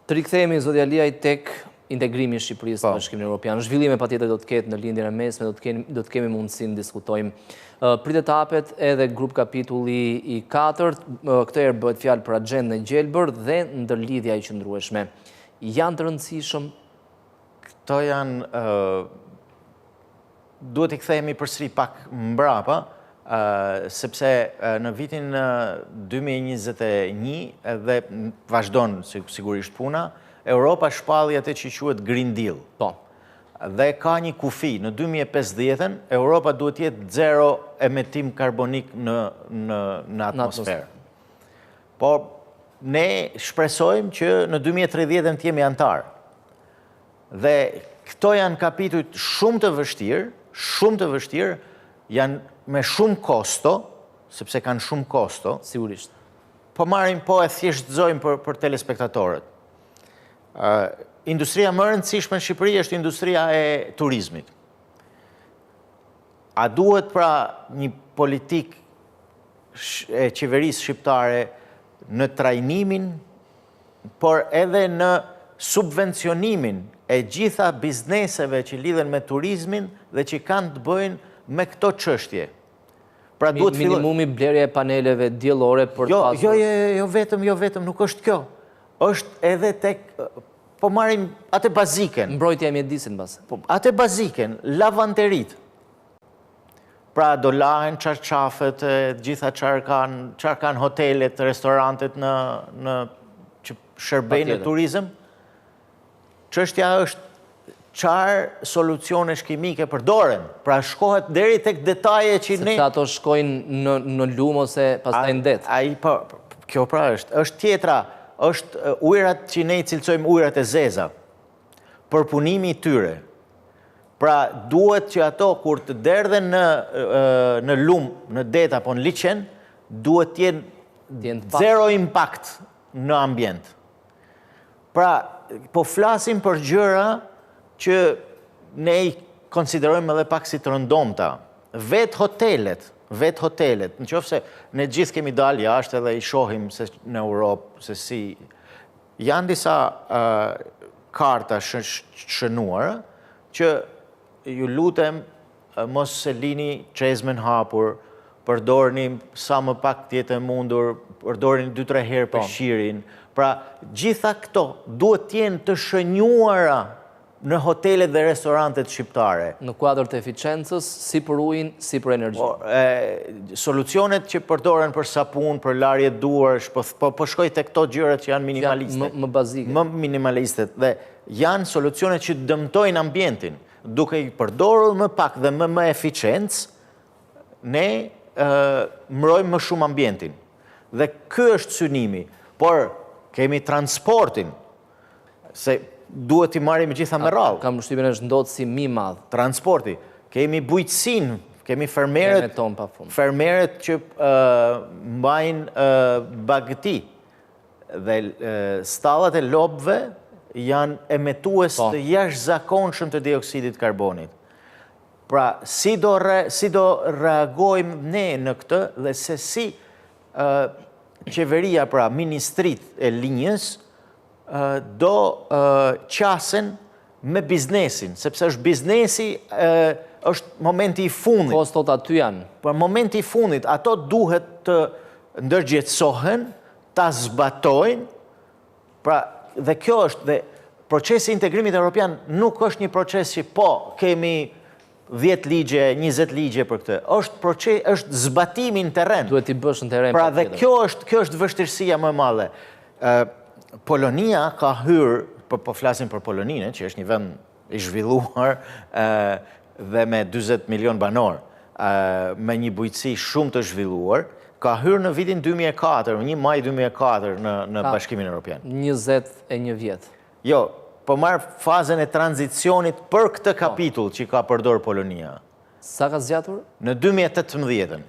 Të rikthehemi zotja Liaj tek integrimi i Shqipërisë në Bashkimin Evropian. Zhvillime patjetër do të ketë në lindjen e mesme, do të kemi mundësinë të diskutojmë. Pritet të hapet edhe grup kapitulli i 4, këtë herë bëhet fjalë për agjendën e gjelbër dhe ndërlidhja e qëndrueshme. Janë të rëndësishëm? Këto janë, duhet i kthehemi përsëri pak mbrapa, sepse në vitin 2021 dhe vazhdon sigurisht puna, Europa shpalli atë që quhet Green Deal. Po. Dhe ka një kufi, në 2050-ën, Europa duhet jetë zero emetim karbonik në atmosferë. Po, ne shpresojmë që në 2030-ën të jemi antar. Dhe këto janë kapitujt shumë të vështirë, janë me shumë kosto, sepse kanë shumë kosto. Sigurisht. Po marrim, po e thjeshtëzojmë për telespektatorët. Industria më e rëndësishme në Shqipëri është industria e turizmit. A duhet pra një politik e qeverisë shqiptare në trajnimin, por edhe në subvencionimin e gjitha bizneseve që lidhen me turizmin dhe që kanë të bëjnë me këto çështje. Pra minimumi blerje e paneleve diellore për të pasur. Jo vetëm, nuk është kjo. Është edhe tek, po marrim atë baziken. Mbrojtja e mjedisit mbase. Atë baziken, lavanterit. Pra do lahen çarçafet, gjitha çfarë kanë hotelet, restorantet në që shërbejnë në turizëm. Çështja është çfarë solucione shkimike përdoren. Pra shkohet deri tek detaje që ne... Sepse ato shkojnë në lumë ose pastaj në det. Kjo pra është tjetra, është ujërat që ne i cilësojmë ujërat e zeza, përpunimi i tyre. Pra duhet që ato kur të derdhen në lumë, në det apo në liqen, duhet të jenë zero impact në ambient. Pra po flasim për gjëra që ne i konsiderojmë edhe pak si të rëndomta. Vetë hotelet, në qoftë se ne gjithë kemi dalë jashtë edhe i shohim në Europë, se si janë disa karta shënuara që ju lutem mos se lini çezmen hapur, përdorni sa më pak të jetë e mundur, përdorni 2-3 herë peshqirin. Pra gjitha këto duhet të jenë të shënjuara në hotelet dhe restorantet shqiptare. Në kuadër të eficiencës, si për ujin, si për energji. Solucionet që përdoren për sapun, për larje duar, po shkoj të këto gjërat që janë minimaliste. Më bazike. Më minimaliste. Dhe janë solucionet që dëmtojnë ambientin. Duke i përdorur më pak dhe më eficiencë, ne mbrojmë më shumë ambientin. Dhe ky është synimi. Por kemi transportin, se duhet i marrim gjitha me radhë. Kam përshtypjen është ndodhë si mi madhë. Transporti. Kemi bujqësinë, kemi fermerët që mbajnë bagëti. Dhe stallat e lopëve janë emetues të jashtëzakonshëm të dioksidit karbonit. Pra, si do reagojmë ne në këtë dhe se si qeveria, pra ministrit e linjës, do qasen me biznesin, sepse është biznesi, është momenti i fundit. Kostot aty janë. Për momenti i fundit, ato duhet të ndërgjetësohen, ta zbatojnë, pra, dhe kjo është, dhe procesi integrimit evropian nuk është një proces që po kemi 10 ligje, 20 ligje për këtë. Është zbatimi në terren. Duhet i bësh në terren. Pra, dhe kjo është vështirësia më e madhe. Polonia ka hyrë, po flasim për Poloninë, që është një vend i zhvilluar dhe me 40 milion banor, me një bujqësi shumë të zhvilluar, ka hyrë në vitin 2004, 1 maj 2004 në Bashkimin Evropian. 21 vjet. Jo, po marë fazën e tranzicionit për këtë kapitull që ka përdor Polonia. Sa ka zgjatur? Në 2018.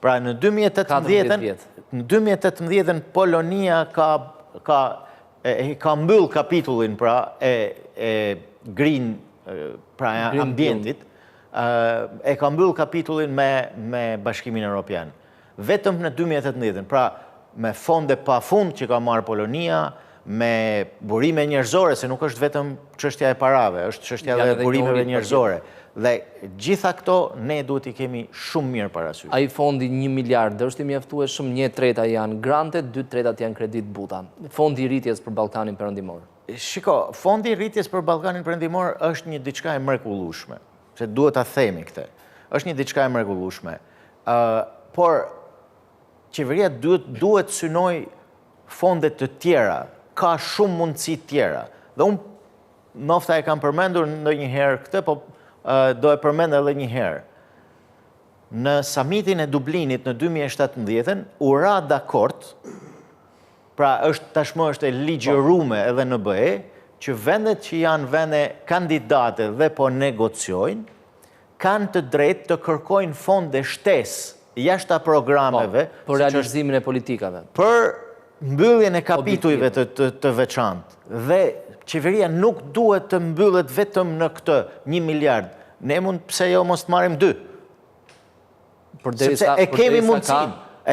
Pra në 2018 Polonia ka mbyll kapitullin pra e green, pra ambientit, e ka mbyll kapitullin me Bashkimin Evropian. Vetëm në 2018, pra me fonde pa fund që ka marrë Polonia, me burime njerëzore, se nuk është vetëm çështja e parave, është çështja e burimeve njerëzore. Dhe gjitha këto ne duhet i kemi shumë mirë parasysh. Ai fondi 1 miliard është i mjaftueshëm, 1/3 janë grante, 2/3 janë kredit buta. Fondi i rritjes për Ballkanin Perëndimor. Shiko, fondi i rritjes për Ballkanin Perëndimor është një diçka e mrekullueshme, se duhet ta themi këtë. Është një diçka e mrekullueshme. Por qeveria duhet synoj fondet të tjera, ka shumë mundësi tjera. Dhe unë nofta e kam përmendur ndonjëherë këtë, po do e përmend edhe një herë. Në summitin e Dublinit në 2017 u ra dakord, pra tashmë është e ligjërume edhe në BE, që vendet që janë vende kandidate dhe po negociojnë, kanë të drejtë të kërkojnë fonde shtesë jashta programeve për realizimin e politikave. Për mbylljen e kapitujve të veçantë. Dhe qeveria nuk duhet të mbyllet vetëm në këtë 1 miliard. Ne mund pse jo mos të marrim 2. Sepse e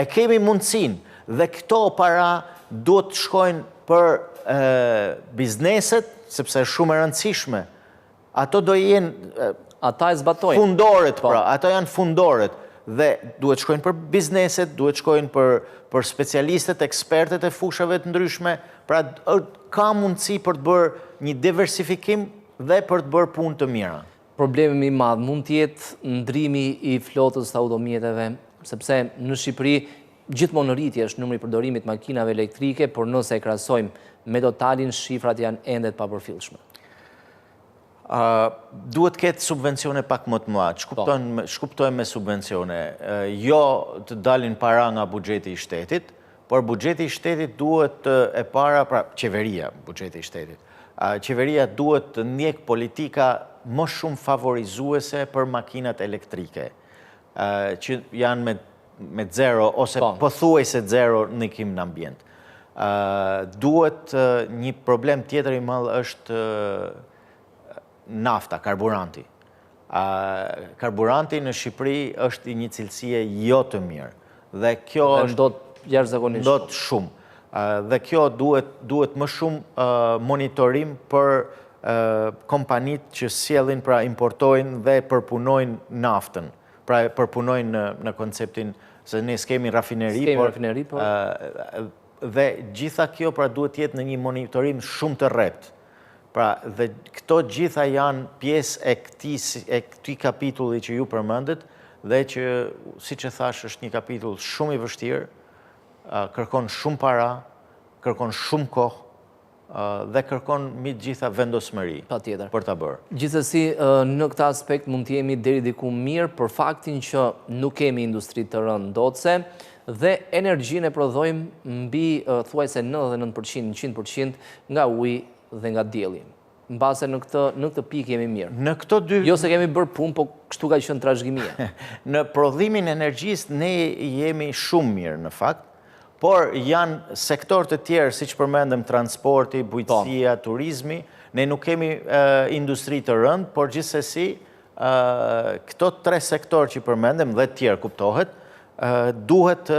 kemi mundësinë. Dhe këto para duhet të shkojnë për bizneset, sepse është shumë e rëndësishme. Ato do jenë ata e zbatojnë. Fundoret, pra, ato janë fundoret. Dhe duhet shkojnë për bizneset, duhet shkojnë për specialistët, ekspertet e fushave të ndryshme, pra ka mundësi për të bërë një diversifikim dhe për të bërë punë të mira. Problemi më i madh mund të jetë ndrimi i flotës të automjeteve, sepse në Shqipëri gjithmonë në rritje është numri i përdorimit makinave elektrike, por nëse e krahasojmë me totalin, shifrat janë ende të papërfillshme. Duhet ketë subvencione pak më të mëdha, shkuptojmë me subvencione. Jo të dalin para nga buxheti i shtetit, por buxheti i shtetit duhet e para, pra qeveria, buxheti i shtetit. Qeveria duhet të ndjek politika më shumë favorizuese për makinat elektrike, që janë me zero, ose pothuajse zero ndikim në ambient. Duhet një problem tjetër i madh është nafta, karburanti. Karburanti në Shqipëri është një cilësie jo të mirë. Dhe kjo ndot shumë. Dhe kjo duhet më shumë monitorim për kompanit që sjellin, pra importojnë dhe përpunojnë naftën. Pra përpunojnë në konceptin se ne s'kemi rafineri, dhe gjitha kjo pra duhet jetë në një monitorim shumë të rrept. Pra, dhe këto gjitha janë pjesë e këtij kapitulli që ju përmendët, dhe që, siç e thash, është një kapitull shumë i vështirë, kërkon shumë para, kërkon shumë kohë, dhe kërkon mbi të gjitha vendosmëri për ta bërë. Gjithsesi, në këtë aspekt mund të jemi deri diku mirë për faktin që nuk kemi industri të rëndë ndotëse, dhe energjinë e prodhojmë mbi thuajse 99%, 100% nga uji dhe nga dielli. Mbase në këtë pikë jemi mirë. Jo se kemi bërë punë, po kështu ka qenë trashëgimia. Në prodhimin e energjisë ne jemi shumë mirë në fakt, por janë sektor të tjerë, siç përmendëm, transporti, bujqësia, turizmi, ne nuk kemi industri të rëndë, por gjithsesi këto 3 sektor që përmendëm dhe të tjerë kuptohet, duhet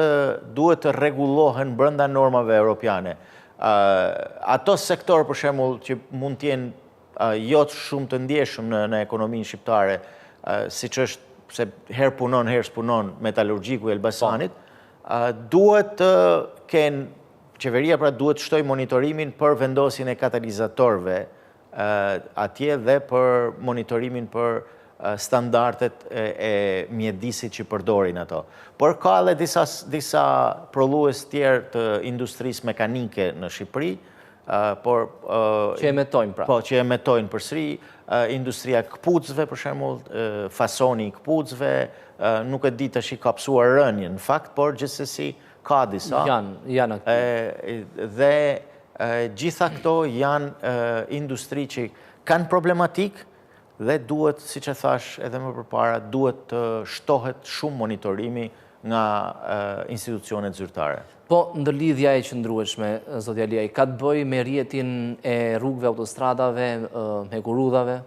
të rregullohen brenda normave europiane. Ato sektor, për shembull, që mund të jenë jo shumë të ndjeshëm në ekonominë shqiptare, siç është se herë punon, herë s'punon metalurgjiku i Elbasanit, duhet të kenë, qeveria pra duhet të shtoj monitorimin për vendosjen e katalizatorëve atje dhe për monitorimin për standardet e mjedisit që përdorin ato. Por ka edhe disa prodhues tjerë të industrisë mekanike në Shqipëri, që emetojnë pra. Po, që emetojnë përsëri, industria këpucëve, për shembull, fasoni i këpucëve, nuk e di tash i ka psuar rënien në fakt, por gjithsesi ka disa. Janë aktiv. Dhe gjitha këto janë industri që kanë problematik dhe duhet, siç e thash edhe më përpara, duhet të shtohet shumë monitorimi nga institucionet zyrtare. Po, ndërlidhja e qëndrueshme, zotja Liaj, ka të bëjë me rrjetin e rrugëve, autostradave, hekurudhave?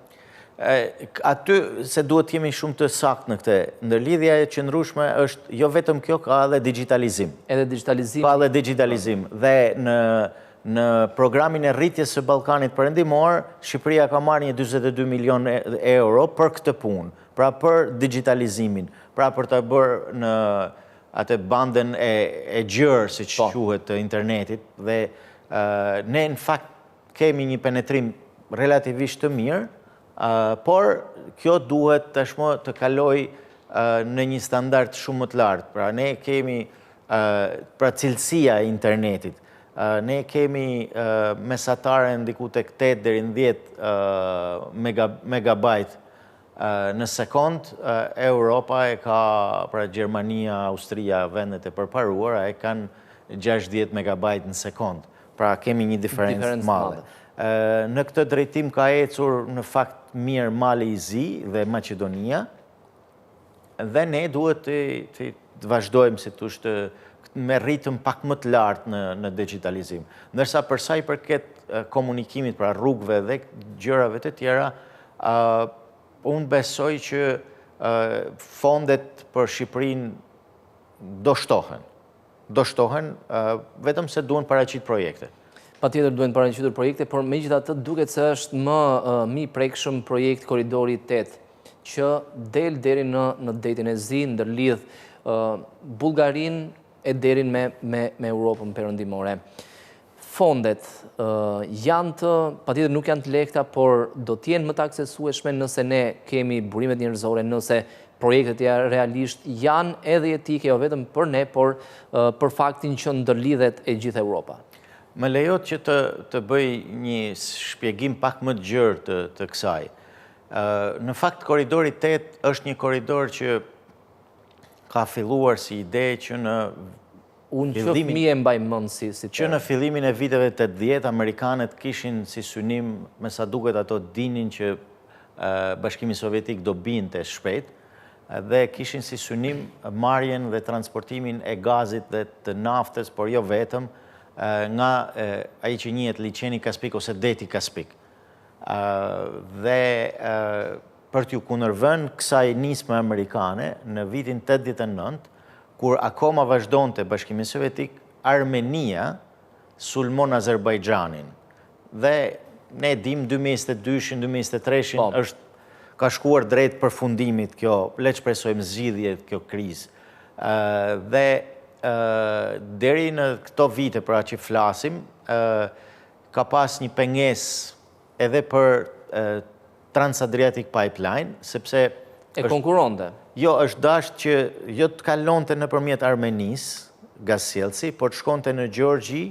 Aty se duhet jemi shumë të saktë në këtë. Ndërlidhja e qëndrueshme është jo vetëm kjo, ka edhe digitalizim. Edhe digitalizim? Ka edhe digitalizim. Dhe në programin e rritjes së Ballkanit Perëndimor, Shqipëria ka marrë një 42 milion euro për këtë punë, pra për digitalizimin, pra për të bërë në atë bandën e gjërë, si që quhet, të internetit, dhe ne në fakt kemi një penetrim relativisht të mirë, por kjo duhet tashmë të kaloj në një standard shumë më të lartë. Pra ne kemi pra cilësia e internetit. Ne kemi mesatare ndiku tek 8 deri në 10 megabajt në sekond. Europa e ka, pra Gjermania, Austria, vendet e përparuara e kanë 60 megabajt në sekond. Pra kemi një diferencë madhe. Në këtë drejtim ka ecur në fakt mirë Mali i Zi dhe Maqedonia, dhe ne duhet të vazhdojmë si thosh me ritëm pak më të lartë në digitalizim. Ndërsa për sa i përket komunikimit, pra rrugëve dhe gjërave të tjera, unë besoj që fondet për Shqipërinë do shtohen, vetëm se duhen paraqit projekte. Patjetër duhen paraqitur projekte, por megjithatë duket se është më mi prekshëm projekt Koridori 8, që del deri në detin e Zi, ndërlidh Bullgarinë e derin me Europën perëndimore. Fondet janë patjetër nuk janë të lehta, por do të jenë më të aksesueshme nëse ne kemi burimet njerëzore, nëse projektet realisht janë edhe etike, jo vetëm për ne, por për faktin që ndërlidhet e gjithë Europa. Më lejot që të bëj një shpjegim pak më të gjerë të kësaj. Në fakt, Koridori 8 është një koridor që ka filluar si ide që në fillimin e viteve 80, Amerikanët kishin si synim, me sa duket ato dinin që Bashkimi Sovjetik do binte shpejt, dhe kishin si synim marrjen dhe transportimin e gazit dhe të naftës, por jo vetëm, nga ai që njihet liçeni Kaspik ose deti Kaspik. Dhe për t'ju kundërvënë kësaj nisme amerikane, në vitin 89, kur akoma vazhdonte Bashkimi Sovjetik, Armenia sulmon Azerbajxhanin. Dhe ne dim 2022-shin, 2023-shin ka shkuar drejt përfundimit kjo, le të shpresojmë zgjidhje kjo krizë. Dhe deri në këto vite pra që flasim, ka pas një pengesë edhe për Trans-Adriatic Pipeline, sepse e konkuronte. Jo, është dashur që jo të kalonte nëpërmjet Armenisë gazsjellsi, por të shkonte në Gjeorgji,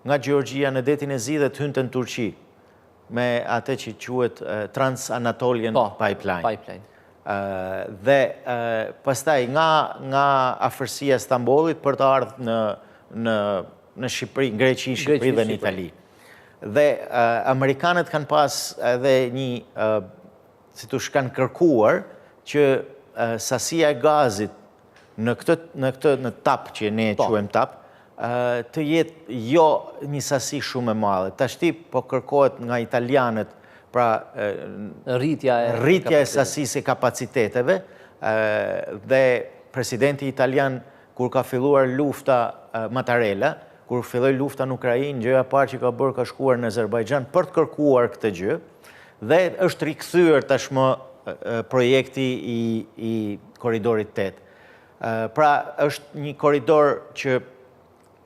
nga Gjeorgjia në detin e Zi dhe të hynte në Turqi, me atë që quhet Trans-Anatolian Pipeline. Dhe pastaj nga afërsia Stambollit për të ardhur në Shqipëri, në Greqi, Shqipëri dhe në Itali. Dhe amerikanët kanë pas edhe një, si thosh, kanë kërkuar që sasia e gazit në tap që ne e quajmë tap, të jetë jo një sasi shumë e madhe. Tashti po kërkohet nga italianët, pra rritja e sasisë e kapaciteteve, dhe presidenti italian, kur ka filluar lufta Mattarella, kur filloi lufta në Ukrainë, gjëja e parë që ka bërë ka shkuar në Azerbajxhan për të kërkuar këtë gjë, dhe është rikthyer tashmë projekti i Koridorit 8. Pra është një koridor që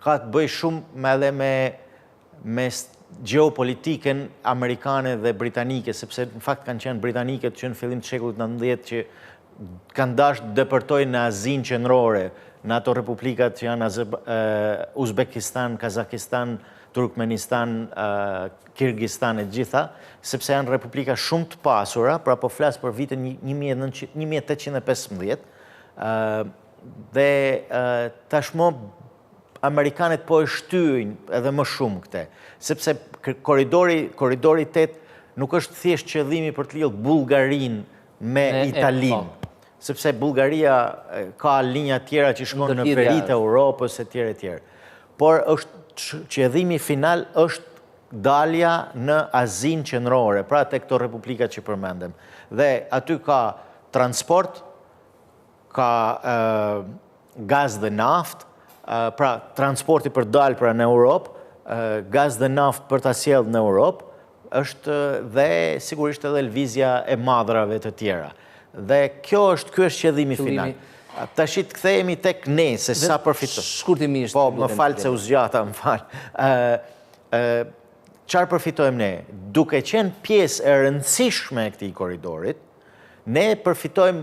ka të bëjë shumë edhe me geopolitikën amerikane dhe britanike, sepse në fakt kanë qenë britanikët që në fillim të shekullit 19 që kanë dashur të depërtojnë në Azinë qendrore, në ato republikat që janë Uzbekistan, Kazakistan, Turkmenistan, Kirgistan e gjitha, sepse janë republika shumë të pasura, pra po flas për vitin 1815, dhe tashmë amerikanët po e shtyjnë edhe më shumë këte, sepse koridori 8 nuk është thjesht qëllimi për të lidhur Bullgarinë me Italinë, sepse Bullgaria ka linja tjera që shkon në peritë e Europës e tjera. Por qëllimi final është dalja në Azinë qendrore, pra tek këto republikat që përmendem. Dhe aty ka transport, ka gaz dhe naftë, pra transporti për dalë pra në Europë, gaz dhe naft për ta sjellë në Europë, është dhe sigurisht edhe lëvizja e madrave të tjera. Dhe ky është qëllimi final. Tash të kthehemi tek ne se sa përfitojmë. Shkurtimisht. Po, më fal se u zgjata, më fal. Çfarë përfitojmë ne? Duke qenë pjesë e rëndësishme e këtij korridorit, ne përfitojmë,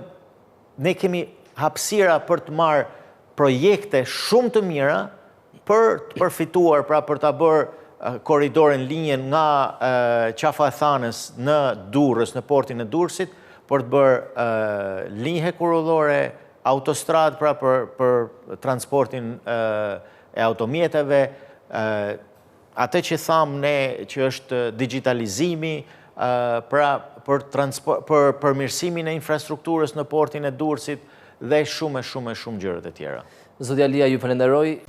ne kemi hapësira për të marrë projekte shumë të mira për të përfituar, pra për ta bërë korridorin linjen nga Qafa e Thanës në Durrës, në portin e Durrësit, për të bërë linje hekurudhore, autostrad pra për transportin e automjeteve, atë që thamë ne që është digitalizimi, pra për përmirësimin e infrastrukturës në portin e Durrësit dhe shumë gjërat e tjera. Zotja Lia, ju falenderoj.